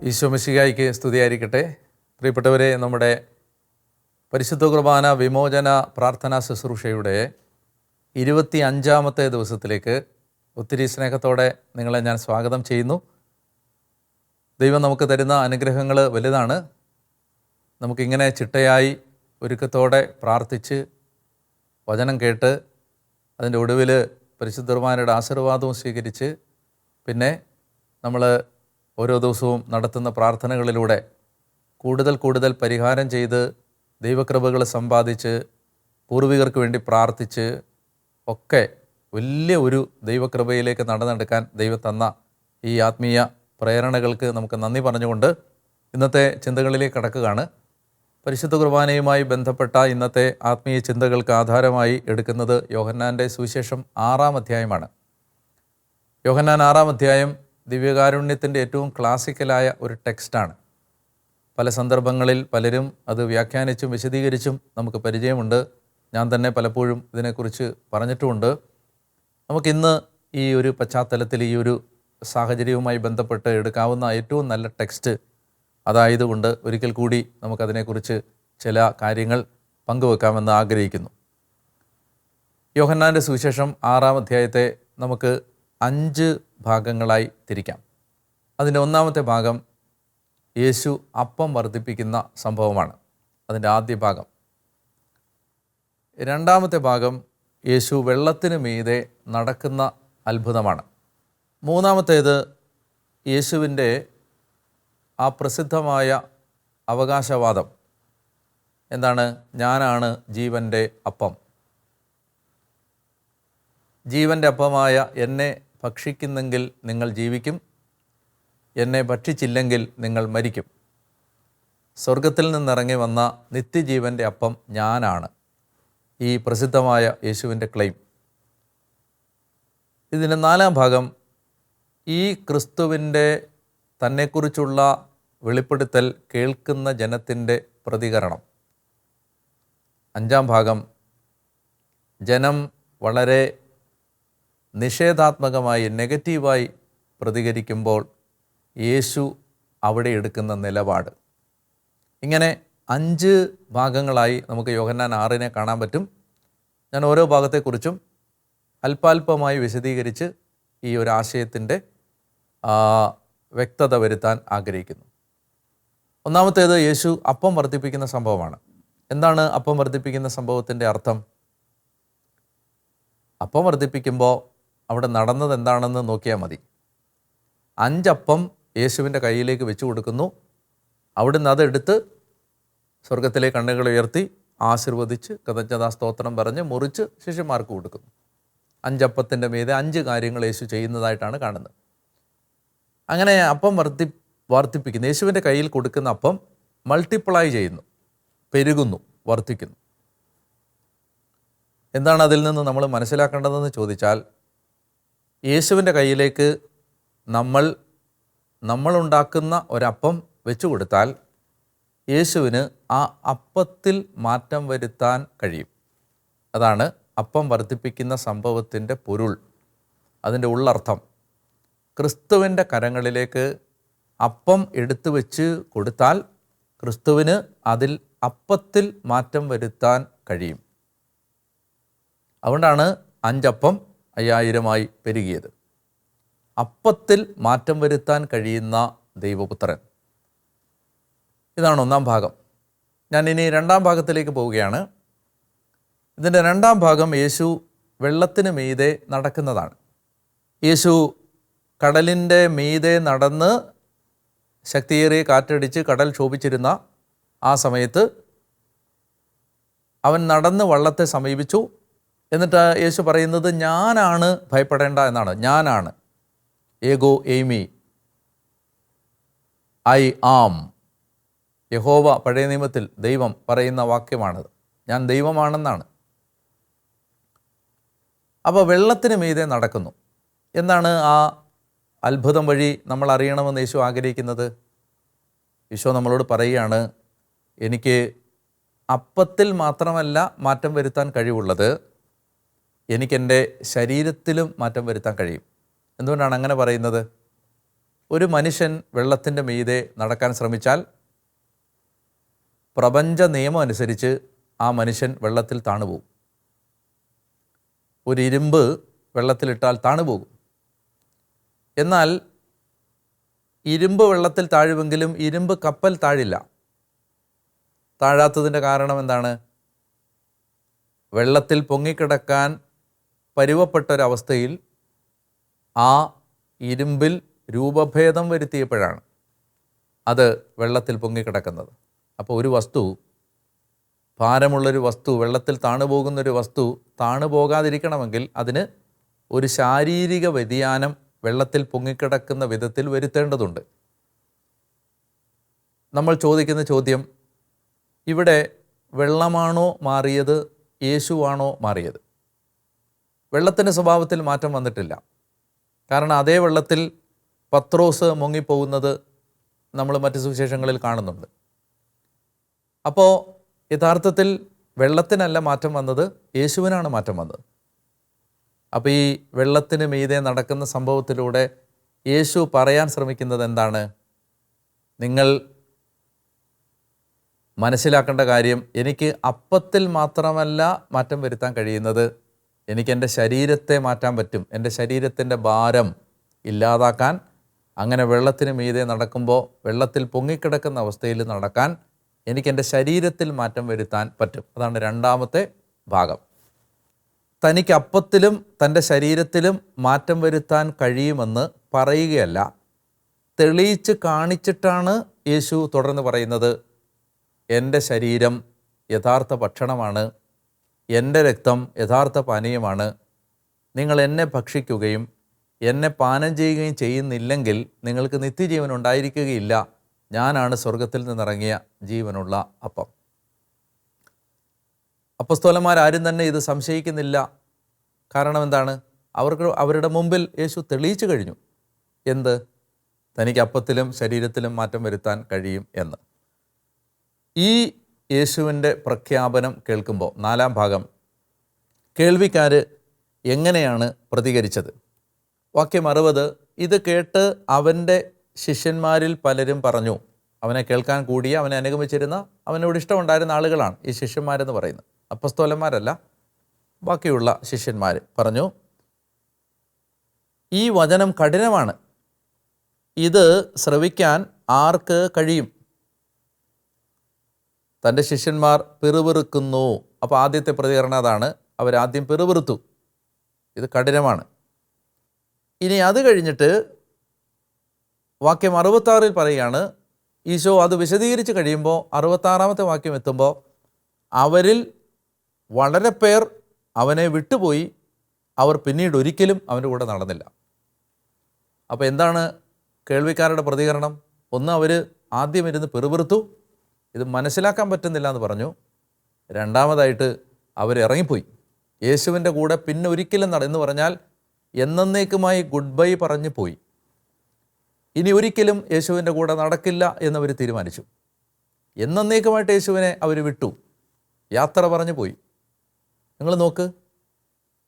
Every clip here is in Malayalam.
ഈശോ മിശിഹായ്ക്ക് സ്തുതിയായിരിക്കട്ടെ. പ്രിയപ്പെട്ടവരെ, നമ്മുടെ പരിശുദ്ധ കുർബാന വിമോചന പ്രാർത്ഥനാ ശുശ്രൂഷയുടെ 25-ാമത്തെ ദിവസത്തിലേക്ക് ഒത്തിരി സ്നേഹത്തോടെ നിങ്ങളെ ഞാൻ സ്വാഗതം ചെയ്യുന്നു. ദൈവം നമുക്ക് തരുന്ന അനുഗ്രഹങ്ങൾ വലുതാണ്. നമുക്കിങ്ങനെ ചിട്ടയായി ഒരുക്കത്തോടെ പ്രാർത്ഥിച്ച് വചനം കേട്ട് അതിൻ്റെ ഒടുവിൽ പരിശുദ്ധ കുർബാനയുടെ ആശീർവാദവും സ്വീകരിച്ച് പിന്നെ നമ്മൾ ഓരോ ദിവസവും നടത്തുന്ന പ്രാർത്ഥനകളിലൂടെ കൂടുതൽ പരിഹാരം ചെയ്ത് ദൈവകൃപകൾ സമ്പാദിച്ച് പൂർവികർക്ക് വേണ്ടി പ്രാർത്ഥിച്ച് ഒക്കെ വലിയ ഒരു ദൈവകൃപയിലേക്ക് നടന്നെടുക്കാൻ ദൈവം തന്ന ഈ ആത്മീയ പ്രേരണകൾക്ക് നമുക്ക് നന്ദി പറഞ്ഞുകൊണ്ട് ഇന്നത്തെ ചിന്തകളിലേക്ക് കടക്കുകയാണ്. പരിശുദ്ധ കുർബാനയുമായി ബന്ധപ്പെട്ട ഇന്നത്തെ ആത്മീയ ചിന്തകൾക്ക് ആധാരമായി എടുക്കുന്നത് യോഹന്നാൻ്റെ സുവിശേഷം 6-ാം അധ്യായമാണ്. യോഹന്നാൻ 6-ാം അധ്യായം ദിവ്യകാരുണ്യത്തിൻ്റെ ഏറ്റവും ക്ലാസിക്കലായ ഒരു ടെക്സ്റ്റാണ്. പല സന്ദർഭങ്ങളിൽ പലരും അത് വ്യാഖ്യാനിച്ചും വിശദീകരിച്ചും നമുക്ക് പരിചയമുണ്ട്. ഞാൻ തന്നെ പലപ്പോഴും ഇതിനെക്കുറിച്ച് പറഞ്ഞിട്ടുമുണ്ട്. നമുക്കിന്ന് ഈ ഒരു പശ്ചാത്തലത്തിൽ ഈ ഒരു സാഹചര്യവുമായി ബന്ധപ്പെട്ട് എടുക്കാവുന്ന ഏറ്റവും നല്ല ടെക്സ്റ്റ് അതായതുകൊണ്ട് ഒരിക്കൽ കൂടി നമുക്കതിനെക്കുറിച്ച് ചില കാര്യങ്ങൾ പങ്കുവെക്കാമെന്ന് ആഗ്രഹിക്കുന്നു. യോഹന്നാൻ്റെ സുവിശേഷം 6-ാം അധ്യായത്തെ നമുക്ക് 5 ഭാഗങ്ങളായി തിരിക്കാം. അതിൻ്റെ 1-ാമത്തെ ഭാഗം യേശു അപ്പം വർദ്ധിപ്പിക്കുന്ന സംഭവമാണ്. അതിൻ്റെ ആദ്യ ഭാഗം. 2-ാമത്തെ ഭാഗം യേശു വെള്ളത്തിന് മീതെ നടക്കുന്ന അത്ഭുതമാണ്. 3-ാമത്തേത് യേശുവിൻ്റെ ആ പ്രസിദ്ധമായ അവകാശവാദം. എന്താണ്? ഞാനാണ് ജീവൻ്റെ അപ്പം. ജീവൻ്റെ അപ്പമായ എന്നെ ഭക്ഷിക്കുന്നെങ്കിൽ നിങ്ങൾ ജീവിക്കും, എന്നെ ഭക്ഷിച്ചില്ലെങ്കിൽ നിങ്ങൾ മരിക്കും. സ്വർഗത്തിൽ നിന്നിറങ്ങി വന്ന നിത്യജീവൻ്റെ അപ്പം ഞാനാണ് ഈ പ്രസിദ്ധമായ യേശുവിൻ്റെ ക്ലെയിം. ഇതിൻ്റെ 4-ാം ഭാഗം ഈ ക്രിസ്തുവിൻ്റെ തന്നെക്കുറിച്ചുള്ള വെളിപ്പെടുത്തൽ കേൾക്കുന്ന ജനത്തിൻ്റെ പ്രതികരണം. 5-ാം ഭാഗം ജനം വളരെ നിഷേധാത്മകമായി നെഗറ്റീവായി പ്രതികരിക്കുമ്പോൾ യേശു അവിടെ എടുക്കുന്ന നിലപാട്. ഇങ്ങനെ 5 ഭാഗങ്ങളായി നമുക്ക് യോഹന്നാൻ 6-നെ കാണാൻ പറ്റും. ഞാൻ ഓരോ ഭാഗത്തെക്കുറിച്ചും അല്പാൽപമായി വിശദീകരിച്ച് ഈ ഒരു ആശയത്തിൻ്റെ വ്യക്തത വരുത്താൻ ആഗ്രഹിക്കുന്നു. 1-ാമത്തേത് യേശു അപ്പം വർദ്ധിപ്പിക്കുന്ന സംഭവമാണ്. എന്താണ് അപ്പം വർദ്ധിപ്പിക്കുന്ന സംഭവത്തിൻ്റെ അർത്ഥം? അപ്പം വർദ്ധിപ്പിക്കുമ്പോൾ അവിടെ നടന്നത് എന്താണെന്ന് നോക്കിയാൽ മതി. 5 അപ്പം യേശുവിൻ്റെ കയ്യിലേക്ക് വെച്ച് കൊടുക്കുന്നു. അവിടുന്ന് അതെടുത്ത് സ്വർഗത്തിലെ കണ്ണുകൾ ഉയർത്തി ആശീർവദിച്ച് കൃതജ്ഞതാ സ്തോത്രം പറഞ്ഞ് മുറിച്ച് ശിഷ്യന്മാർക്ക് കൊടുക്കുന്നു. 5 അപ്പത്തിൻ്റെ മീതെ 5 കാര്യങ്ങൾ യേശു ചെയ്യുന്നതായിട്ടാണ് കാണുന്നത്. അങ്ങനെ അപ്പം വർദ്ധിപ്പിക്കുന്നു. യേശുവിൻ്റെ കയ്യിൽ കൊടുക്കുന്ന അപ്പം മൾട്ടിപ്ലൈ ചെയ്യുന്നു, പെരുകുന്നു, വർദ്ധിക്കുന്നു. എന്താണ് അതിൽ നിന്ന് നമ്മൾ മനസ്സിലാക്കേണ്ടതെന്ന് ചോദിച്ചാൽ, യേശുവിൻ്റെ കയ്യിലേക്ക് നമ്മളുണ്ടാക്കുന്ന ഒരപ്പം വെച്ചു കൊടുത്താൽ യേശുവിന് ആ അപ്പത്തിൽ മാറ്റം വരുത്താൻ കഴിയും. അതാണ് അപ്പം വർദ്ധിപ്പിക്കുന്ന സംഭവത്തിൻ്റെ പൊരുൾ, അതിൻ്റെ ഉള്ളർത്ഥം. ക്രിസ്തുവിൻ്റെ കരങ്ങളിലേക്ക് അപ്പം എടുത്തു വെച്ച് കൊടുത്താൽ ക്രിസ്തുവിന് അതിൽ അപ്പത്തിൽ മാറ്റം വരുത്താൻ കഴിയും. അതുകൊണ്ടാണ് 5 അപ്പം 5000-ആയി പെരുകിയത്. അപ്പത്തിൽ മാറ്റം വരുത്താൻ കഴിയുന്ന ദൈവപുത്രൻ. ഇതാണ് 1-ാം ഭാഗം. ഞാൻ ഇനി 2-ാം ഭാഗത്തിലേക്ക് പോവുകയാണ്. ഇതിൻ്റെ 2-ാം ഭാഗം യേശു വെള്ളത്തിന് മീതെ നടക്കുന്നതാണ്. യേശു കടലിൻ്റെ മീതെ നടന്ന് ശക്തിയേറിയ കാറ്റടിച്ച് കടൽ ക്ഷോഭിച്ചിരുന്ന ആ സമയത്ത് അവൻ നടന്ന് വള്ളത്തെ സമീപിച്ചു. എന്നിട്ട് യേശു പറയുന്നത് ഞാനാണ്, ഭയപ്പെടേണ്ട എന്നാണ്. ഞാനാണ്, ഏഗോ എയ്മി, ഐ ആം. യഹോവ പഴയ നിയമത്തിൽ ദൈവം പറയുന്ന വാക്യമാണത്. ഞാൻ ദൈവമാണെന്നാണ്. അപ്പോൾ വെള്ളത്തിന് മീതെ നടക്കുന്നു. എന്താണ് ആ അത്ഭുതം വഴി നമ്മൾ അറിയണമെന്ന് യേശു ആഗ്രഹിക്കുന്നത്? യേശു നമ്മളോട് പറയുകയാണ്, എനിക്ക് അപ്പത്തിൽ മാത്രമല്ല മാറ്റം വരുത്താൻ കഴിവുള്ളത്, എനിക്കെൻ്റെ ശരീരത്തിലും മാറ്റം വരുത്താൻ കഴിയും. എന്തുകൊണ്ടാണ് അങ്ങനെ പറയുന്നത്? ഒരു മനുഷ്യൻ വെള്ളത്തിൻ്റെ മീതെ നടക്കാൻ ശ്രമിച്ചാൽ പ്രപഞ്ച നിയമം അനുസരിച്ച് ആ മനുഷ്യൻ വെള്ളത്തിൽ താണുപോകും. ഒരു ഇരുമ്പ് വെള്ളത്തിലിട്ടാൽ താണുപോകും. എന്നാൽ ഇരുമ്പ് വെള്ളത്തിൽ താഴുമെങ്കിലും ഇരുമ്പ് കപ്പൽ താഴില്ല. താഴാത്തതിൻ്റെ കാരണം എന്താണ്? വെള്ളത്തിൽ പൊങ്ങിക്കിടക്കാൻ പരുവപ്പെട്ടൊരവസ്ഥയിൽ ആ ഇരുമ്പിൽ രൂപഭേദം വരുത്തിയപ്പോഴാണ് അത് വെള്ളത്തിൽ പൊങ്ങിക്കിടക്കുന്നത്. അപ്പോൾ ഒരു വസ്തു, ഭാരമുള്ളൊരു വസ്തു, വെള്ളത്തിൽ താണുപോകുന്നൊരു വസ്തു താണുപോകാതിരിക്കണമെങ്കിൽ അതിന് ഒരു ശാരീരിക വ്യതിയാനം വെള്ളത്തിൽ പൊങ്ങിക്കിടക്കുന്ന വിധത്തിൽ വരുത്തേണ്ടതുണ്ട്. നമ്മൾ ചോദിക്കുന്ന ചോദ്യം, ഇവിടെ വെള്ളമാണോ മാറിയത്, യേശുവാണോ മാറിയത്? വെള്ളത്തിൻ്റെ സ്വഭാവത്തിൽ മാറ്റം വന്നിട്ടില്ല. കാരണം അതേ വെള്ളത്തിൽ പത്രോസ് മുങ്ങിപ്പോകുന്നത് നമ്മൾ മറ്റ് സുവിശേഷങ്ങളിൽ കാണുന്നുണ്ട്. അപ്പോൾ യഥാർത്ഥത്തിൽ വെള്ളത്തിനല്ല മാറ്റം വന്നത്, യേശുവിനാണ് മാറ്റം വന്നത്. അപ്പോൾ ഈ വെള്ളത്തിന് മീതെ നടക്കുന്ന സംഭവത്തിലൂടെ യേശു പറയാൻ ശ്രമിക്കുന്നത് എന്താണ്? നിങ്ങൾ മനസ്സിലാക്കേണ്ട കാര്യം, എനിക്ക് അപ്പത്തിൽ മാത്രമല്ല മാറ്റം വരുത്താൻ കഴിയുന്നത്, എനിക്ക് എൻ്റെ ശരീരത്തെ മാറ്റാൻ പറ്റും. എൻ്റെ ശരീരത്തിൻ്റെ ഭാരം ഇല്ലാതാക്കാൻ, അങ്ങനെ വെള്ളത്തിന് മീതെ നടക്കുമ്പോൾ വെള്ളത്തിൽ പൊങ്ങിക്കിടക്കുന്ന അവസ്ഥയിൽ നടക്കാൻ എനിക്ക് എൻ്റെ ശരീരത്തിൽ മാറ്റം വരുത്താൻ പറ്റും. അതാണ് രണ്ടാമത്തെ ഭാഗം. തനിക്ക് അപ്പത്തിലും തൻ്റെ ശരീരത്തിലും മാറ്റം വരുത്താൻ കഴിയുമെന്ന് പറയുകയല്ല, തെളിയിച്ച് കാണിച്ചിട്ടാണ് യേശു തുടർന്ന് പറയുന്നത്, എൻ്റെ ശരീരം യഥാർത്ഥ ഭക്ഷണമാണ്, എൻ്റെ രക്തം യഥാർത്ഥ പാനീയമാണ്. നിങ്ങൾ എന്നെ ഭക്ഷിക്കുകയും എന്നെ പാനം ചെയ്യുകയും ചെയ്യുന്നില്ലെങ്കിൽ നിങ്ങൾക്ക് നിത്യജീവൻ ഉണ്ടായിരിക്കുകയില്ല. ഞാനാണ് സ്വർഗത്തിൽ നിന്നിറങ്ങിയ ജീവനുള്ള അപ്പം. അപ്പസ്തോലന്മാരാരും തന്നെ ഇത് സംശയിക്കുന്നില്ല. കാരണം എന്താണ്? അവരുടെ മുമ്പിൽ യേശു തെളിയിച്ചു കഴിഞ്ഞു. എന്ത്? തനിക്ക് അപ്പത്തിലും ശരീരത്തിലും മാറ്റം വരുത്താൻ കഴിയും എന്ന്. ഈ യേശുവിൻ്റെ പ്രഖ്യാപനം കേൾക്കുമ്പോൾ, നാലാം ഭാഗം, കേൾവിക്കാർ എങ്ങനെയാണ് പ്രതികരിച്ചത്? വാക്യം 60, ഇത് കേട്ട് അവൻ്റെ ശിഷ്യന്മാരിൽ പലരും പറഞ്ഞു. അവനെ കേൾക്കാൻ കൂടിയ, അവനെ അനുഗമിച്ചിരുന്ന, അവനോട് ഇഷ്ടമുണ്ടായിരുന്ന ആളുകളാണ് ഈ ശിഷ്യന്മാരെന്ന് പറയുന്നത്. അപ്പസ്തോലന്മാരല്ല, ബാക്കിയുള്ള ശിഷ്യന്മാർ പറഞ്ഞു, ഈ വചനം കഠിനമാണ്, ഇത് ശ്രവിക്കാൻ ആർക്ക് കഴിയും? തൻ്റെ ശിഷ്യന്മാർ പിറുപിറുക്കുന്നു. അപ്പോൾ ആദ്യത്തെ പ്രതികരണം അതാണ്, അവരാദ്യം പിറുപിറുത്തു, ഇത് കഠിനമാണ്. ഇനി അത് കഴിഞ്ഞിട്ട് വാക്യം 66 പറയുകയാണ്, ഈശോ അത് വിശദീകരിച്ച് കഴിയുമ്പോൾ 66-ാമത്തെ വാക്യം എത്തുമ്പോൾ, അവരിൽ വളരെ പേർ അവനെ വിട്ടുപോയി, അവർ പിന്നീട് ഒരിക്കലും അവൻ്റെ കൂടെ നടന്നില്ല. അപ്പോൾ എന്താണ് കേൾവിക്കാരുടെ പ്രതികരണം? ഒന്ന്, അവർ ആദ്യം ഇരുന്ന് പിറുപിറുത്തു, ഇത് മനസ്സിലാക്കാൻ പറ്റുന്നില്ല എന്ന് പറഞ്ഞു. രണ്ടാമതായിട്ട് അവരിറങ്ങിപ്പോയി, യേശുവിൻ്റെ കൂടെ പിന്നെ ഒരിക്കലും എന്ന് പറഞ്ഞാൽ എന്നേക്കുമായി ഗുഡ് ബൈ പറഞ്ഞു പോയി. ഇനി ഒരിക്കലും യേശുവിൻ്റെ കൂടെ നടക്കില്ല എന്നവർ തീരുമാനിച്ചു. എന്നേക്കുമായിട്ട് യേശുവിനെ അവർ വിട്ടു, യാത്ര പറഞ്ഞു പോയി. നിങ്ങൾ നോക്ക്,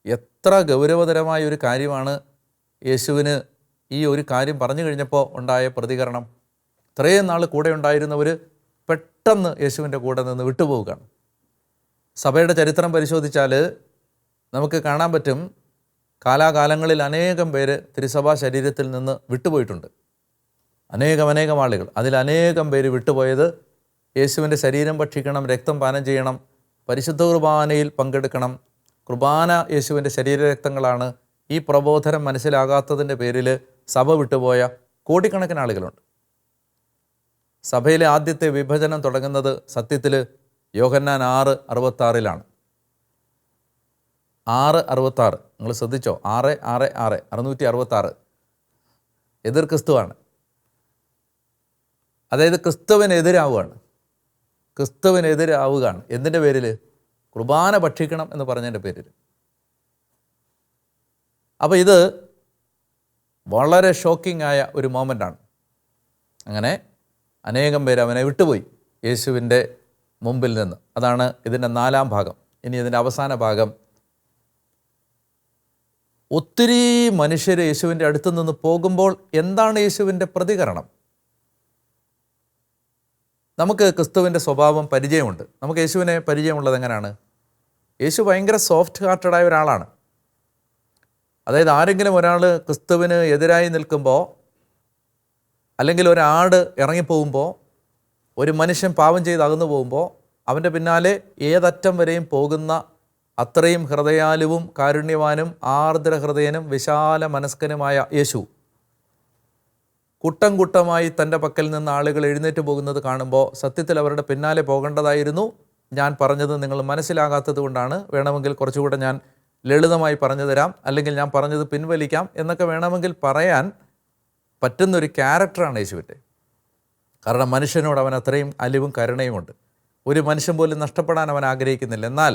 എത്ര ഗൗരവതരമായ ഒരു കാര്യമാണ് യേശുവിന് ഈ ഒരു കാര്യം പറഞ്ഞു കഴിഞ്ഞപ്പോൾ ഉണ്ടായ പ്രതികരണം. ഇത്രയും നാൾ കൂടെ ഉണ്ടായിരുന്നവർ പെട്ടെന്ന് യേശുവിൻ്റെ കൂടെ നിന്ന് വിട്ടുപോവുകയാണ്. സഭയുടെ ചരിത്രം പരിശോധിച്ചാൽ നമുക്ക് കാണാൻ പറ്റും, കാലാകാലങ്ങളിൽ അനേകം പേര് തിരുസഭാ ശരീരത്തിൽ നിന്ന് വിട്ടുപോയിട്ടുണ്ട്. അനേകം ആളുകൾ. അതിലനേകം പേര് വിട്ടുപോയത് യേശുവിൻ്റെ ശരീരം ഭക്ഷിക്കണം, രക്തം പാനം ചെയ്യണം, പരിശുദ്ധ കുർബാനയിൽ പങ്കെടുക്കണം, കുർബാന യേശുവിൻ്റെ ശരീരരക്തങ്ങളാണ്. ഈ പ്രബോധനം മനസ്സിലാകാത്തതിൻ്റെ പേരിൽ സഭ വിട്ടുപോയ കോടിക്കണക്കിന് ആളുകളുണ്ട്. സഭയിലെ ആദ്യത്തെ വിഭജനം തുടങ്ങുന്നത് സത്യത്തിൽ യോഹന്നാൻ 6:66 6:66. നിങ്ങൾ ശ്രദ്ധിച്ചോ? 666 എതിർ ക്രിസ്തുവാണ്. അതായത് ക്രിസ്തുവിനെതിരാവുകയാണ്. എന്തിൻ്റെ പേരിൽ? കുർബാന ഭക്ഷിക്കണം എന്ന് പറഞ്ഞതിൻ്റെ പേരിൽ. അപ്പോൾ ഇത് വളരെ ഷോക്കിംഗ് ആയ ഒരു മൊമെൻ്റാണ്. അങ്ങനെ അനേകം പേര് അവനെ വിട്ടുപോയി യേശുവിൻ്റെ മുമ്പിൽ നിന്ന്. അതാണ് ഇതിൻ്റെ 4-ാം ഭാഗം. ഇനി ഇതിൻ്റെ അവസാന ഭാഗം, ഒത്തിരി മനുഷ്യർ യേശുവിൻ്റെ അടുത്ത് നിന്ന് പോകുമ്പോൾ എന്താണ് യേശുവിൻ്റെ പ്രതികരണം? നമുക്ക് ക്രിസ്തുവിൻ്റെ സ്വഭാവം പരിചയമുണ്ട്. നമുക്ക് യേശുവിനെ പരിചയമുള്ളത് എങ്ങനെയാണ്? യേശു ഭയങ്കര സോഫ്റ്റ് ഹാർട്ടഡായ ഒരാളാണ്. അതായത് ആരെങ്കിലും ഒരാൾ ക്രിസ്തുവിന് എതിരായി നിൽക്കുമ്പോൾ, അല്ലെങ്കിൽ ഒരാട് ഇറങ്ങിപ്പോകുമ്പോൾ, ഒരു മനുഷ്യൻ പാപം ചെയ്ത് അകന്നു പോകുമ്പോൾ അവൻ്റെ പിന്നാലെ ഏതറ്റം വരെയും പോകുന്ന അത്രയും ഹൃദയാലുവും കാരുണ്യവാനും ആർദ്ര ഹൃദയനും വിശാല മനസ്കനുമായ യേശു കൂട്ടം കൂട്ടമായി തൻ്റെ പക്കൽ നിന്ന് ആളുകൾ എഴുന്നേറ്റ് പോകുന്നത് കാണുമ്പോൾ സത്യത്തിൽ അവരുടെ പിന്നാലെ പോകേണ്ടതായിരുന്നു. ഞാൻ പറഞ്ഞത് നിങ്ങൾ മനസ്സിലാകാത്തത് കൊണ്ടാണ്. വേണമെങ്കിൽ കുറച്ചുകൂടെ ഞാൻ ലളിതമായി പറഞ്ഞു തരാം, അല്ലെങ്കിൽ ഞാൻ പറഞ്ഞത് പിൻവലിക്കാം എന്നൊക്കെ വേണമെങ്കിൽ പറയാൻ പറ്റുന്നൊരു ക്യാരക്ടറാണ് യേശുവിൻ്റെ. കാരണം മനുഷ്യനോട് അവൻ അത്രയും അലിവും കരുണയുമുണ്ട്. ഒരു മനുഷ്യൻ പോലും നഷ്ടപ്പെടാൻ അവൻ ആഗ്രഹിക്കുന്നില്ല. എന്നാൽ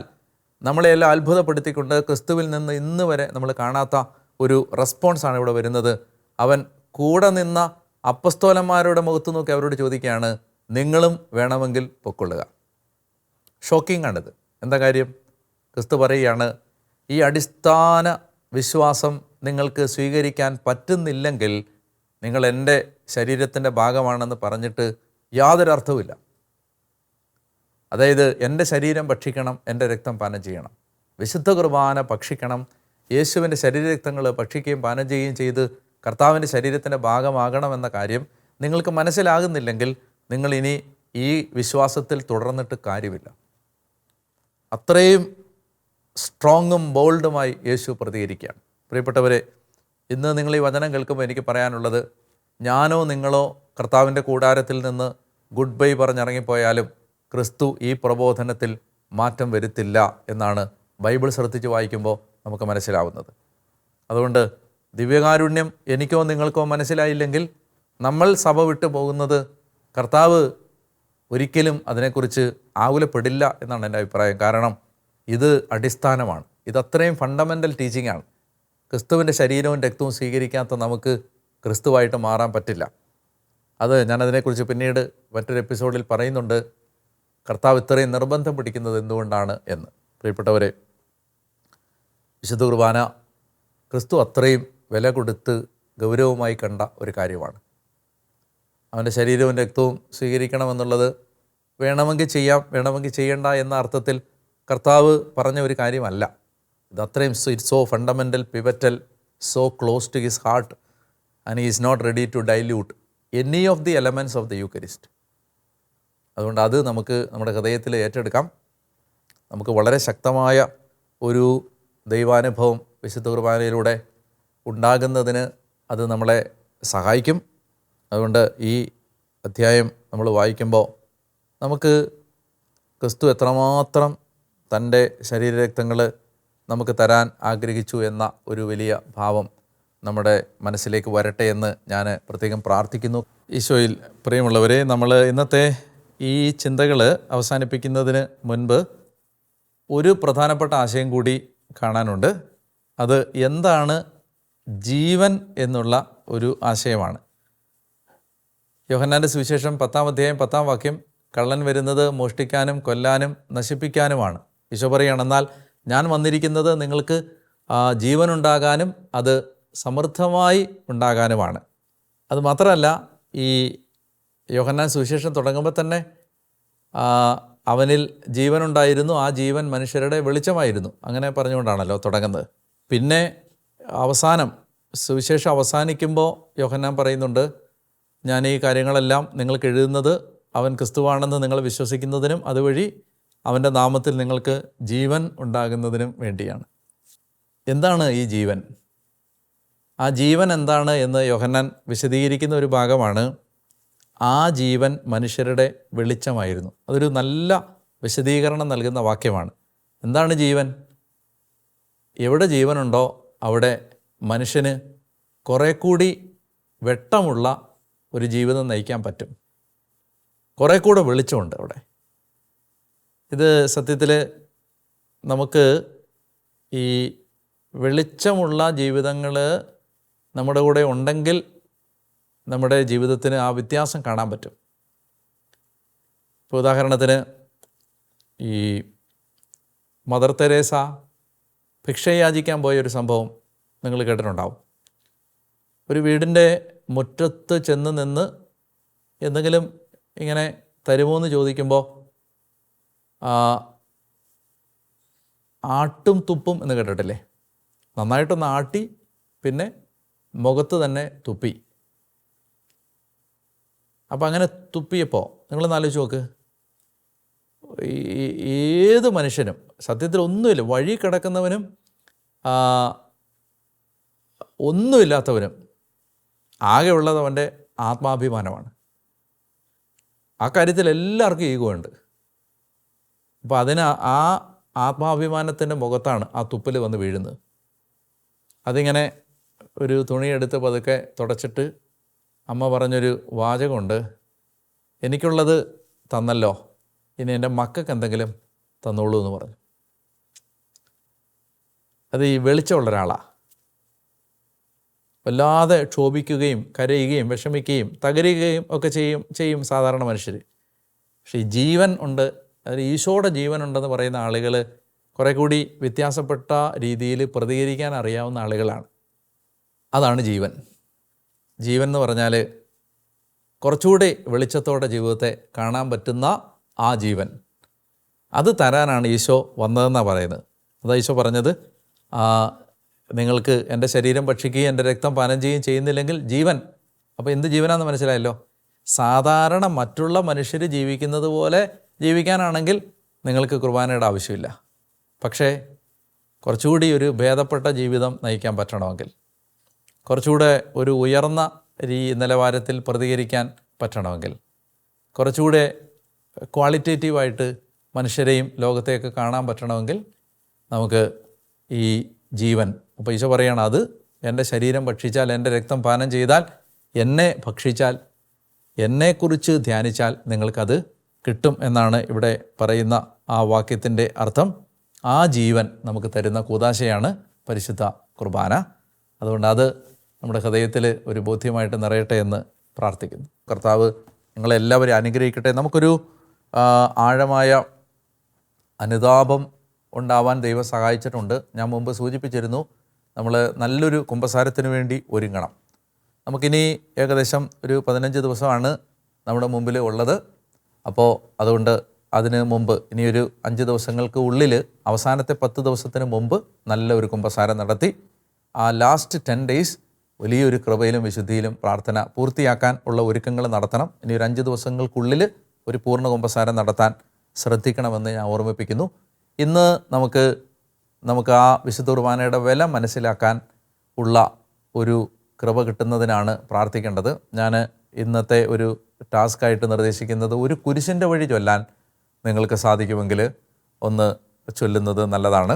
നമ്മളെല്ലാം അത്ഭുതപ്പെടുത്തിക്കൊണ്ട് ക്രിസ്തുവിൽ നിന്ന് ഇന്ന് വരെ നമ്മൾ കാണാത്ത ഒരു റെസ്പോൺസാണ് ഇവിടെ വരുന്നത്. അവൻ കൂടെ നിന്ന അപ്പസ്തോലന്മാരുടെ മുഖത്ത് നോക്കി അവരോട് ചോദിക്കുകയാണ്, നിങ്ങളും വേണമെങ്കിൽ പൊക്കൊള്ളുക. ഷോക്കിംഗ് ആണിത്. എന്താ കാര്യം? ക്രിസ്തു പറയുകയാണ്, ഈ അടിസ്ഥാന വിശ്വാസം നിങ്ങൾക്ക് സ്വീകരിക്കാൻ പറ്റുന്നില്ലെങ്കിൽ നിങ്ങൾ എൻ്റെ ശരീരത്തിൻ്റെ ഭാഗമാണെന്ന് പറഞ്ഞിട്ട് യാതൊരു അർത്ഥവുമില്ല. അതായത് എൻ്റെ ശരീരം ഭക്ഷിക്കണം, എൻ്റെ രക്തം പാനം ചെയ്യണം, വിശുദ്ധ കുർബാന ഭക്ഷിക്കണം, യേശുവിൻ്റെ ശരീരരക്തങ്ങൾ ഭക്ഷിക്കുകയും പാനം ചെയ്യുകയും ചെയ്ത് കർത്താവിൻ്റെ ശരീരത്തിൻ്റെ ഭാഗമാകണമെന്ന കാര്യം നിങ്ങൾക്ക് മനസ്സിലാകുന്നില്ലെങ്കിൽ നിങ്ങൾ ഇനി ഈ വിശ്വാസത്തിൽ തുടർന്നിട്ട് കാര്യമില്ല. അത്രയും സ്ട്രോങ്ങും ബോൾഡുമായി യേശു പ്രതികരിക്കുകയാണ്. പ്രിയപ്പെട്ടവരെ, ഇന്ന് നിങ്ങൾ ഈ വചനം കേൾക്കുമ്പോൾ എനിക്ക് പറയാനുള്ളത്, ഞാനോ നിങ്ങളോ കർത്താവിൻ്റെ കൂടാരത്തിൽ നിന്ന് ഗുഡ് ബൈ പറഞ്ഞിറങ്ങിപ്പോയാലും ക്രിസ്തു ഈ പ്രബോധനത്തിൽ മാറ്റം വരുത്തില്ല എന്നാണ് ബൈബിൾ ശ്രദ്ധിച്ച് വായിക്കുമ്പോൾ നമുക്ക് മനസ്സിലാവുന്നത്. അതുകൊണ്ട് ദിവ്യകാരുണ്യം എനിക്കോ നിങ്ങൾക്കോ മനസ്സിലായില്ലെങ്കിൽ നമ്മൾ സഭ വിട്ടു പോകുന്നത് കർത്താവ് ഒരിക്കലും അതിനെക്കുറിച്ച് ആകുലപ്പെടില്ല എന്നാണ് എൻ്റെ അഭിപ്രായം. കാരണം ഇത് അടിസ്ഥാനമാണ്. ഇതത്രയും ഫണ്ടമെൻ്റൽ ടീച്ചിങ് ആണ്. ക്രിസ്തുവിൻ്റെ ശരീരവും രക്തവും സ്വീകരിക്കാത്ത നമുക്ക് ക്രിസ്തുവായിട്ട് മാറാൻ പറ്റില്ല. അത് ഞാനതിനെക്കുറിച്ച് പിന്നീട് മറ്റൊരു എപ്പിസോഡിൽ പറയുന്നുണ്ട്, കർത്താവ് ഇത്രയും നിർബന്ധം പിടിക്കുന്നത് എന്തുകൊണ്ടാണ് എന്ന്. പ്രിയപ്പെട്ടവരെ, വിശുദ്ധ കുർബാന ക്രിസ്തു അത്രയും വില കൊടുത്ത് ഗൗരവമായി കണ്ട ഒരു കാര്യമാണ്. അവൻ്റെ ശരീരവും രക്തവും സ്വീകരിക്കണമെന്നുള്ളത് വേണമെങ്കിൽ ചെയ്യാം, വേണമെങ്കിൽ ചെയ്യണ്ട എന്ന അർത്ഥത്തിൽ കർത്താവ് പറഞ്ഞ ഒരു കാര്യമല്ല. ഇത് അത്രയും it's so fundamental, pivotal, so close to his heart and he is not ready to dilute any of the elements of the Eucharist. അതുകൊണ്ട് അത് നമുക്ക് നമ്മുടെ ഹൃദയത്തിൽ ഏറ്റെടുക്കാം. നമുക്ക് വളരെ ശക്തമായ ഒരു ദൈവാനുഭവം വിശുദ്ധ കുർബാനയിലൂടെ ഉണ്ടാകുന്നതിന് അത് നമ്മളെ സഹായിക്കും. അതുകൊണ്ട് ഈ അധ്യായം നമ്മൾ വായിക്കുമ്പോൾ നമുക്ക് ക്രിസ്തു എത്രമാത്രം തൻ്റെ ശരീരരക്തങ്ങൾ നമുക്ക് തരാൻ ആഗ്രഹിച്ചു എന്ന ഒരു വലിയ ഭാവം നമ്മുടെ മനസ്സിലേക്ക് വരട്ടെ എന്ന് ഞാൻ പ്രത്യേകം പ്രാർത്ഥിക്കുന്നു. ഈശോയിൽ പ്രിയമുള്ളവരെ, നമ്മൾ ഇന്നത്തെ ഈ ചിന്തകൾ അവസാനിപ്പിക്കുന്നതിന് മുൻപ് ഒരു പ്രധാനപ്പെട്ട ആശയം കൂടി കാണാനുണ്ട്. അത് എന്താണ് ജീവൻ എന്നുള്ള ഒരു ആശയമാണ്. യോഹന്നാൻ്റെ സുവിശേഷം 10-ാം അധ്യായം 10-ാം വാക്യം, കള്ളൻ വരുന്നത് മോഷ്ടിക്കാനും കൊല്ലാനും നശിപ്പിക്കാനുമാണ്. ഈശോ പറയുകയാണ്, എന്നാൽ ഞാൻ വന്നിരിക്കുന്നത് നിങ്ങൾക്ക് ജീവനുണ്ടാകാനും അത് സമൃദ്ധമായി ഉണ്ടാകാനുമാണ്. അത് മാത്രമല്ല, ഈ യോഹന്നാൻ സുവിശേഷം തുടങ്ങുമ്പോൾ തന്നെ അവനിൽ ജീവനുണ്ടായിരുന്നു, ആ ജീവൻ മനുഷ്യരുടെ വെളിച്ചമായിരുന്നു, അങ്ങനെ പറഞ്ഞുകൊണ്ടാണല്ലോ തുടങ്ങുന്നത്. പിന്നെ അവസാനം സുവിശേഷം അവസാനിക്കുമ്പോൾ യോഹന്നാൻ പറയുന്നുണ്ട്, ഞാൻ ഈ കാര്യങ്ങളെല്ലാം നിങ്ങൾക്ക് എഴുതുന്നത് അവൻ ക്രിസ്തുവാണെന്ന് നിങ്ങൾ വിശ്വസിക്കുന്നതിനും അതുവഴി അവൻ്റെ നാമത്തിൽ നിങ്ങൾക്ക് ജീവൻ ഉണ്ടാകുന്നതിനും വേണ്ടിയാണ്. എന്താണ് ഈ ജീവൻ? ആ ജീവൻ എന്താണ് എന്ന് യോഹന്നാൻ വിശദീകരിക്കുന്ന ഒരു ഭാഗമാണ്. ആ ജീവൻ മനുഷ്യരുടെ വെളിച്ചമായിരുന്നു. അതൊരു നല്ല വിശദീകരണം നൽകുന്ന വാക്യമാണ്. എന്താണ് ജീവൻ? എവിടെ ജീവനുണ്ടോ അവിടെ മനുഷ്യന് കുറേ കൂടി വെട്ടമുള്ള ഒരു ജീവിതം നയിക്കാൻ പറ്റും. കുറേ കൂടെ വെളിച്ചമുണ്ട് അവിടെ. ഇത് സത്യത്തിൽ നമുക്ക് ഈ വെളിച്ചമുള്ള ജീവിതങ്ങൾ നമ്മുടെ കൂടെ ഉണ്ടെങ്കിൽ നമ്മുടെ ജീവിതത്തിന് ആ വ്യത്യാസം കാണാൻ പറ്റും. ഇപ്പോൾ ഉദാഹരണത്തിന് ഈ മദർ തെരേസ ഭിക്ഷ യാചിക്കാൻ പോയൊരു സംഭവം നിങ്ങൾ കേട്ടിട്ടുണ്ടാവും. ഒരു വീടിൻ്റെ മുറ്റത്ത് ചെന്ന് നിന്ന് എന്തെങ്കിലും ഇങ്ങനെ തരുമോ എന്ന് ചോദിക്കുമ്പോൾ ആട്ടും തുപ്പും എന്ന് കേട്ടിട്ടില്ലേ? നന്നായിട്ടൊന്ന് ആട്ടി പിന്നെ മുഖത്ത് തന്നെ തുപ്പി. അപ്പോൾ അങ്ങനെ തുപ്പിയപ്പോൾ നിങ്ങളൊന്ന് ആലോചിച്ച് നോക്ക്, ഏത് മനുഷ്യനും സത്യത്തിൽ ഒന്നുമില്ല, വഴി കിടക്കുന്നവനും ഒന്നുമില്ലാത്തവനും ആകെ ഉള്ളത് അവൻ്റെ ആത്മാഭിമാനമാണ്. ആ കാര്യത്തിൽ എല്ലാവർക്കും ഈഗോ ഉണ്ട്. അപ്പോൾ അതിന് ആ ആത്മാഭിമാനത്തിൻ്റെ മുഖത്താണ് ആ തുപ്പൽ വന്ന് വീഴുന്നത്. അതിങ്ങനെ ഒരു തുണിയെടുത്ത് പതുക്കെ തുടച്ചിട്ട് അമ്മ പറഞ്ഞൊരു വാചകമുണ്ട്, എനിക്കുള്ളത് തന്നല്ലോ, ഇനി എൻ്റെ മക്കൾക്ക് എന്തെങ്കിലും തന്നോളൂ എന്ന് പറഞ്ഞു. അത് ഈ വെളിച്ചമുള്ള ഒരാളാണ്. വല്ലാതെ ക്ഷോഭിക്കുകയും കരയുകയും വിഷമിക്കുകയും തകരുകയും ഒക്കെ ചെയ്യും സാധാരണ മനുഷ്യർ. പക്ഷേ ഈ ജീവൻ ഉണ്ട്, അതിൽ ഈശോയുടെ ജീവനുണ്ടെന്ന് പറയുന്ന ആളുകൾ കുറേ കൂടി വ്യത്യാസപ്പെട്ട രീതിയിൽ പ്രതികരിക്കാൻ അറിയാവുന്ന ആളുകളാണ്. അതാണ് ജീവൻ. ജീവൻ എന്ന് പറഞ്ഞാൽ കുറച്ചുകൂടി വെളിച്ചത്തോടെ ജീവിതത്തെ കാണാൻ പറ്റുന്ന ആ ജീവൻ, അത് തരാനാണ് ഈശോ വന്നതെന്നാണ് പറയുന്നത്. അതാ ഈശോ പറഞ്ഞത്, നിങ്ങൾക്ക് എൻ്റെ ശരീരം ഭക്ഷിക്കുകയും എൻ്റെ രക്തം പാനം ചെയ്യുകയും ചെയ്യുന്നില്ലെങ്കിൽ ജീവൻ. അപ്പോൾ എന്ത് ജീവനാണെന്ന് മനസ്സിലായല്ലോ. സാധാരണ മറ്റുള്ള മനുഷ്യർ ജീവിക്കുന്നത് പോലെ ജീവിക്കാനാണെങ്കിൽ നിങ്ങൾക്ക് കുർബാനയുടെ ആവശ്യമില്ല. പക്ഷേ കുറച്ചുകൂടി ഒരു ഭേദപ്പെട്ട ജീവിതം നയിക്കാൻ പറ്റണമെങ്കിൽ, കുറച്ചുകൂടെ ഒരു ഉയർന്ന നിലവാരത്തിൽ പ്രതികരിക്കാൻ പറ്റണമെങ്കിൽ, കുറച്ചുകൂടെ ക്വാളിറ്റേറ്റീവായിട്ട് മനുഷ്യരെയും ലോകത്തെയൊക്കെ കാണാൻ പറ്റണമെങ്കിൽ നമുക്ക് ഈ ജീവൻ, അപ്പോൾ ഈശോ പറയുകയാണ്, അത് എൻ്റെ ശരീരം ഭക്ഷിച്ചാൽ, എൻ്റെ രക്തം പാനം ചെയ്താൽ, എന്നെ ഭക്ഷിച്ചാൽ, എന്നെക്കുറിച്ച് ധ്യാനിച്ചാൽ നിങ്ങൾക്കത് കിട്ടും എന്നാണ് ഇവിടെ പറയുന്ന ആ വാക്യത്തിൻ്റെ അർത്ഥം. ആ ജീവൻ നമുക്ക് തരുന്ന കൂദാശയാണ് പരിശുദ്ധ കുർബാന. അതുകൊണ്ട് അത് നമ്മുടെ ഹൃദയത്തിൽ ഒരു ബോധ്യമായിട്ട് നിറയട്ടെ എന്ന് പ്രാർത്ഥിക്കുന്നു. കർത്താവ് നിങ്ങളെല്ലാവരെയും അനുഗ്രഹിക്കട്ടെ. നമുക്കൊരു ആഴമായ അനുതാപം ഉണ്ടാവാൻ ദൈവം സഹായിച്ചിട്ടുണ്ട്. ഞാൻ മുമ്പ് സൂചിപ്പിച്ചിരുന്നു, നമ്മൾ നല്ലൊരു കുമ്പസാരത്തിന് വേണ്ടി ഒരുങ്ങണം. നമുക്കിനി ഏകദേശം ഒരു 15 ദിവസമാണ് നമ്മുടെ മുമ്പിൽ ഉള്ളത്. അപ്പോൾ അതുകൊണ്ട് അതിന് മുമ്പ് ഇനിയൊരു 5 ദിവസങ്ങൾക്ക് ഉള്ളിൽ അവസാനത്തെ 10 ദിവസത്തിന് മുമ്പ് നല്ല ഒരു കുമ്പസാരം നടത്തി ആ ലാസ്റ്റ് 10 days വലിയൊരു കൃപയിലും വിശുദ്ധിയിലും പ്രാർത്ഥന പൂർത്തിയാക്കാൻ ഉള്ള ഒരുക്കങ്ങൾ നടത്തണം. ഇനി ഒരു 5 ദിവസങ്ങൾക്കുള്ളിൽ ഒരു പൂർണ്ണ കുമ്പസാരം നടത്താൻ ശ്രദ്ധിക്കണമെന്ന് ഞാൻ ഓർമ്മിപ്പിക്കുന്നു. ഇന്ന് നമുക്ക് ആ വിശുദ്ധ കുർബാനയുടെ വില മനസ്സിലാക്കാൻ ഉള്ള ഒരു കൃപ കിട്ടുന്നതിനാണ് പ്രാർത്ഥിക്കേണ്ടത്. ഞാൻ ഇന്നത്തെ ഒരു ടാസ്ക്കായിട്ട് നിർദ്ദേശിക്കുന്നത്, ഒരു കുരിശിൻ്റെ വഴി ചൊല്ലാൻ നിങ്ങൾക്ക് സാധിക്കുമെങ്കിൽ ഒന്ന് ചൊല്ലുന്നത് നല്ലതാണ്.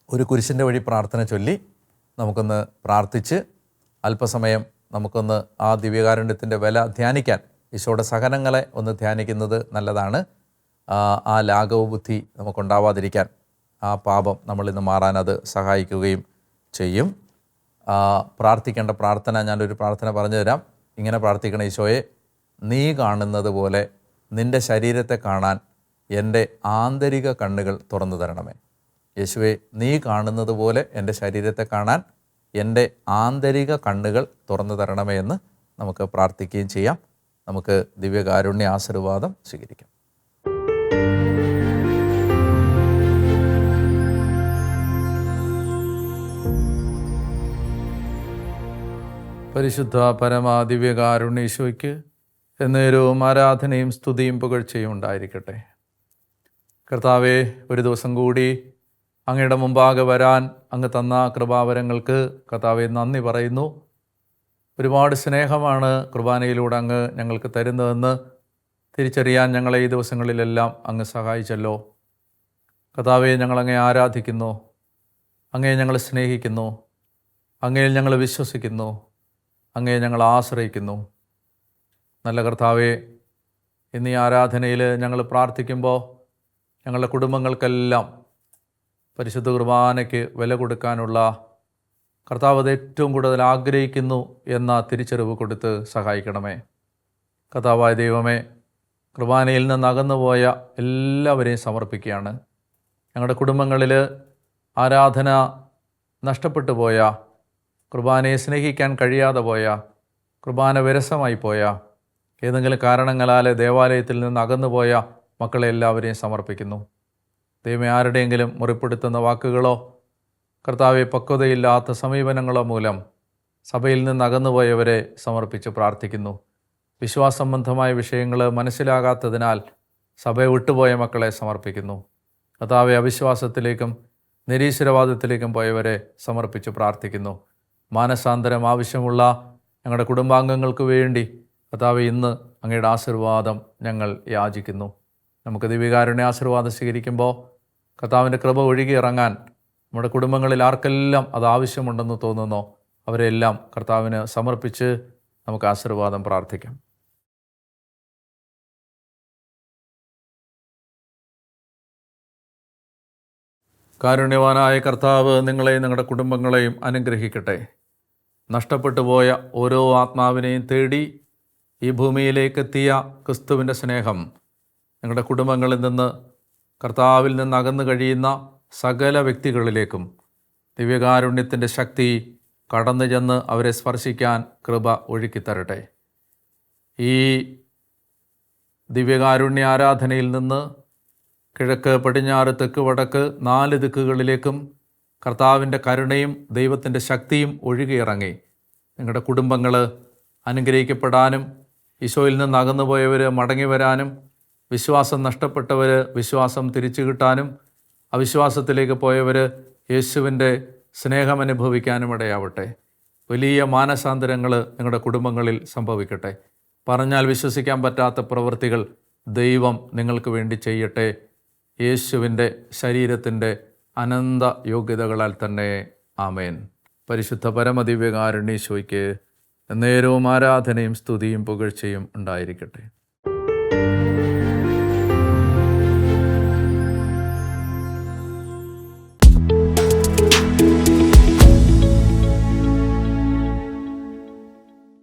ഒരു കുരിശിൻ്റെ വഴി പ്രാർത്ഥന ചൊല്ലി നമുക്കൊന്ന് പ്രാർത്ഥിച്ച് അല്പസമയം നമുക്കൊന്ന് ആ ദിവ്യകാരുണ്യത്തിൻ്റെ വില ധ്യാനിക്കാൻ, ഈശോയുടെ സഹനങ്ങളെ ഒന്ന് ധ്യാനിക്കുന്നത് നല്ലതാണ്. ആ ലാഘവ ബുദ്ധി നമുക്കുണ്ടാവാതിരിക്കാൻ, ആ പാപം നമ്മളിന്ന് മാറാൻ അത് സഹായിക്കുകയും ചെയ്യും. പ്രാർത്ഥിക്കേണ്ട പ്രാർത്ഥന, ഞാനൊരു പ്രാർത്ഥന പറഞ്ഞു തരാം. ഇങ്ങനെ പ്രാർത്ഥിക്കണം: ഈശോയെ, നീ കാണുന്നത് പോലെ നിൻ്റെ ശരീരത്തെ കാണാൻ എൻ്റെ ആന്തരിക കണ്ണുകൾ തുറന്നു തരണമേ. യേശുവേ, നീ കാണുന്നത് പോലെ എൻ്റെ ശരീരത്തെ കാണാൻ എൻ്റെ ആന്തരിക കണ്ണുകൾ തുറന്നു തരണമേ എന്ന് നമുക്ക് പ്രാർത്ഥിക്കുകയും ചെയ്യാം. നമുക്ക് ദിവ്യകാരുണ്യ ആശീർവാദം സ്വീകരിക്കാം. പരിശുദ്ധ പരമാ ദിവ്യകാരുണ്യ ഈശോയ്ക്ക് എന്നേരവും ആരാധനയും സ്തുതിയും പുകഴ്ചയും ഉണ്ടായിരിക്കട്ടെ. കർത്താവേ, ഒരു ദിവസം കൂടി അങ്ങയുടെ മുമ്പാകെ വരാൻ അങ്ങ് തന്ന കൃപാവരങ്ങൾക്ക് കർത്താവേ നന്ദി പറയുന്നു. ഒരുപാട് സ്നേഹമാണ് കുർബാനയിലൂടെ അങ്ങ് ഞങ്ങൾക്ക് തരുന്നതെന്ന് തിരിച്ചറിയാൻ ഞങ്ങളെ ഈ ദിവസങ്ങളിലെല്ലാം അങ്ങ് സഹായിച്ചല്ലോ. കർത്താവേ, ഞങ്ങളങ്ങേ ആരാധിക്കുന്നു, അങ്ങയെ ഞങ്ങൾ സ്നേഹിക്കുന്നു, അങ്ങയിൽ ഞങ്ങൾ വിശ്വസിക്കുന്നു, അങ്ങയെ ഞങ്ങൾ ആശ്രയിക്കുന്നു. നല്ല കർത്താവേ, ഇന്ന് ഈ ആരാധനയിൽ ഞങ്ങൾ പ്രാർത്ഥിക്കുമ്പോൾ ഞങ്ങളുടെ കുടുംബങ്ങൾക്കെല്ലാം പരിശുദ്ധ കുർബാനയ്ക്ക് വില കൊടുക്കാനുള്ള കർത്താവ് അത് ഏറ്റവും കൂടുതൽ ആഗ്രഹിക്കുന്നു എന്ന തിരിച്ചറിവ് കൊടുത്ത് സഹായിക്കണമേ. കർത്താവായ ദൈവമേ, കുർബാനയിൽ നിന്ന് അകന്നുപോയ എല്ലാവരെയും സമർപ്പിക്കുകയാണ്. ഞങ്ങളുടെ കുടുംബങ്ങളിൽ ആരാധന നഷ്ടപ്പെട്ടു പോയ കുർബാനയെ സ്നേഹിക്കാൻ കഴിയാതെ പോയ, കുർബാന വിരസമായി പോയ, ഏതെങ്കിലും കാരണങ്ങളാൽ ദേവാലയത്തിൽ നിന്ന് അകന്നുപോയ മക്കളെ എല്ലാവരെയും സമർപ്പിക്കുന്നു. ദൈവമേ, ആരുടെയെങ്കിലും മുറിപ്പെടുത്തുന്ന വാക്കുകളോ കർത്താവെ പക്വതയില്ലാത്ത സമീപനങ്ങളോ മൂലം സഭയിൽ നിന്ന് അകന്നുപോയവരെ സമർപ്പിച്ച് പ്രാർത്ഥിക്കുന്നു. വിശ്വാസസംബന്ധമായ വിഷയങ്ങൾ മനസ്സിലാകാത്തതിനാൽ സഭയെ വിട്ടുപോയ മക്കളെ സമർപ്പിക്കുന്നു. കർത്താവെ, അവിശ്വാസത്തിലേക്കും നിരീശ്വരവാദത്തിലേക്കും പോയവരെ സമർപ്പിച്ച് പ്രാർത്ഥിക്കുന്നു. മാനസാന്തരം ആവശ്യമുള്ള ഞങ്ങളുടെ കുടുംബാംഗങ്ങൾക്ക് വേണ്ടി കർത്താവെ ഇന്ന് അങ്ങയുടെ ആശീർവാദം ഞങ്ങൾ യാചിക്കുന്നു. നമുക്ക് ദിവ്യകാരുണ്യ ആശീർവാദം സ്വീകരിക്കുമ്പോൾ കർത്താവിൻ്റെ കൃപ ഒഴുകി ഇറങ്ങാൻ നമ്മുടെ കുടുംബങ്ങളിൽ ആർക്കെല്ലാം അത് ആവശ്യമുണ്ടെന്ന് തോന്നുന്നോ അവരെല്ലാം കർത്താവിന് സമർപ്പിച്ച് നമുക്ക് ആശീർവാദം പ്രാർത്ഥിക്കാം. കാരുണ്യവാനായ കർത്താവ് നിങ്ങളെയും നിങ്ങളുടെ കുടുംബങ്ങളെയും അനുഗ്രഹിക്കട്ടെ. നഷ്ടപ്പെട്ടു പോയ ഓരോ ആത്മാവിനെയും തേടി ഈ ഭൂമിയിലേക്കെത്തിയ ക്രിസ്തുവിൻ്റെ സ്നേഹം നിങ്ങളുടെ കുടുംബങ്ങളിൽ നിന്ന്, കർത്താവിൽ നിന്ന് അകന്നു കഴിയുന്ന സകല വ്യക്തികളിലേക്കും ദിവ്യകാരുണ്യത്തിൻ്റെ ശക്തി കടന്നു ചെന്ന് അവരെ സ്പർശിക്കാൻ കൃപ ഒഴുക്കിത്തരട്ടെ. ഈ ദിവ്യകാരുണ്യ ആരാധനയിൽ നിന്ന് കിഴക്ക്, പടിഞ്ഞാറ്, തെക്ക്, വടക്ക് 4 ദിക്കുകളിലേക്കും കർത്താവിൻ്റെ കരുണയും ദൈവത്തിൻ്റെ ശക്തിയും ഒഴുകിയിറങ്ങി നിങ്ങളുടെ കുടുംബങ്ങൾ അനുഗ്രഹിക്കപ്പെടാനും, ഈശോയിൽ നിന്ന് അകന്നുപോയവർ മടങ്ങി വരാനും, വിശ്വാസം നഷ്ടപ്പെട്ടവർ വിശ്വാസം തിരിച്ചു കിട്ടാനും, അവിശ്വാസത്തിലേക്ക് പോയവർ യേശുവിൻ്റെ സ്നേഹം അനുഭവിക്കാനും ഇടയാവട്ടെ. വലിയ മാനസാന്തരങ്ങൾ നിങ്ങളുടെ കുടുംബങ്ങളിൽ സംഭവിക്കട്ടെ. പറഞ്ഞാൽ വിശ്വസിക്കാൻ പറ്റാത്ത പ്രവൃത്തികൾ ദൈവം നിങ്ങൾക്ക് വേണ്ടി ചെയ്യട്ടെ. യേശുവിൻ്റെ ശരീരത്തിൻ്റെ അനന്ത യോഗ്യതകളാൽ തന്നെ. ആമേൻ. പരിശുദ്ധ പരമദിവ്യകാരുണ്യേശോയ്ക്ക് എന്നേരവും ആരാധനയും സ്തുതിയും പുകഴ്ചയും ഉണ്ടായിരിക്കട്ടെ.